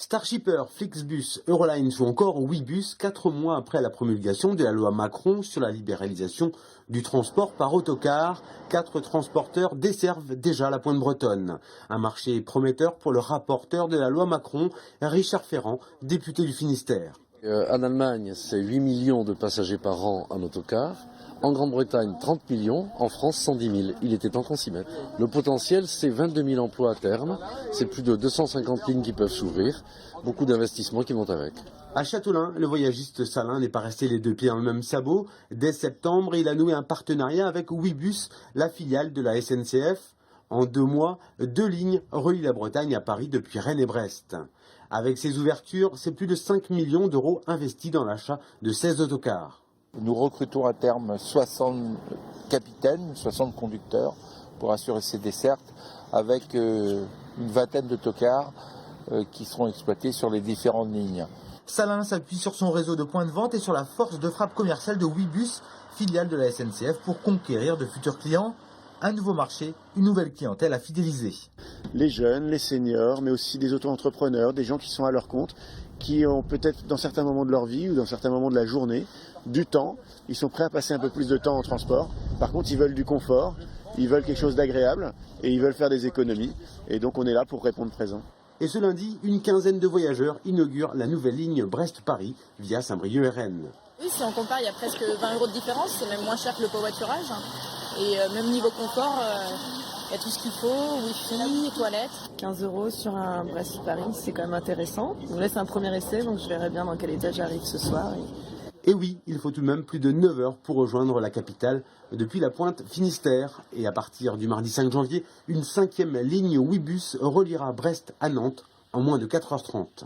Starshipper, Flixbus, Eurolines ou encore Ouibus, 4 mois après la promulgation de la loi Macron sur la libéralisation du transport par autocar, 4 transporteurs desservent déjà la Pointe bretonne. Un marché prometteur pour le rapporteur de la loi Macron, Richard Ferrand, député du Finistère. En Allemagne, c'est 8 millions de passagers par an en autocar. En Grande-Bretagne, 30 millions. En France, 110 000. Il était temps qu'on s'y mette. Le potentiel, c'est 22 000 emplois à terme. C'est plus de 250 lignes qui peuvent s'ouvrir. Beaucoup d'investissements qui vont avec. À Châteaulin, le voyagiste salin n'est pas resté les deux pieds dans le même sabot. Dès septembre, il a noué un partenariat avec Ouibus, la filiale de la SNCF. En 2 mois, 2 lignes relient la Bretagne à Paris depuis Rennes et Brest. Avec ces ouvertures, c'est plus de 5 millions d'euros investis dans l'achat de 16 autocars. Nous recrutons à terme 60 capitaines, 60 conducteurs pour assurer ces dessertes avec une vingtaine d'autocars qui seront exploités sur les différentes lignes. Salin s'appuie sur son réseau de points de vente et sur la force de frappe commerciale de Ouibus, filiale de la SNCF, pour conquérir de futurs clients. Un nouveau marché, une nouvelle clientèle à fidéliser. Les jeunes, les seniors, mais aussi des auto-entrepreneurs, des gens qui sont à leur compte, qui ont peut-être dans certains moments de leur vie ou dans certains moments de la journée du temps. Ils sont prêts à passer un peu plus de temps en transport. Par contre, ils veulent du confort, ils veulent quelque chose d'agréable et ils veulent faire des économies. Et donc on est là pour répondre présent. Et ce lundi, une quinzaine de voyageurs inaugurent la nouvelle ligne Brest-Paris via Saint-Brieuc et Rennes. Oui, si on compare, il y a presque 20 € de différence. C'est même moins cher que le covoiturage. Et même niveau confort, il y a tout ce qu'il faut, wifi, toilettes. 15 € sur un Brest-Paris, c'est quand même intéressant. Donc là, c'est un premier essai, donc je verrai bien dans quel état j'arrive ce soir. Et oui, il faut tout de même plus de 9 heures pour rejoindre la capitale depuis la Pointe Finistère. Et à partir du mardi 5 janvier, une 5e ligne Ouibus reliera Brest à Nantes en moins de 4h30.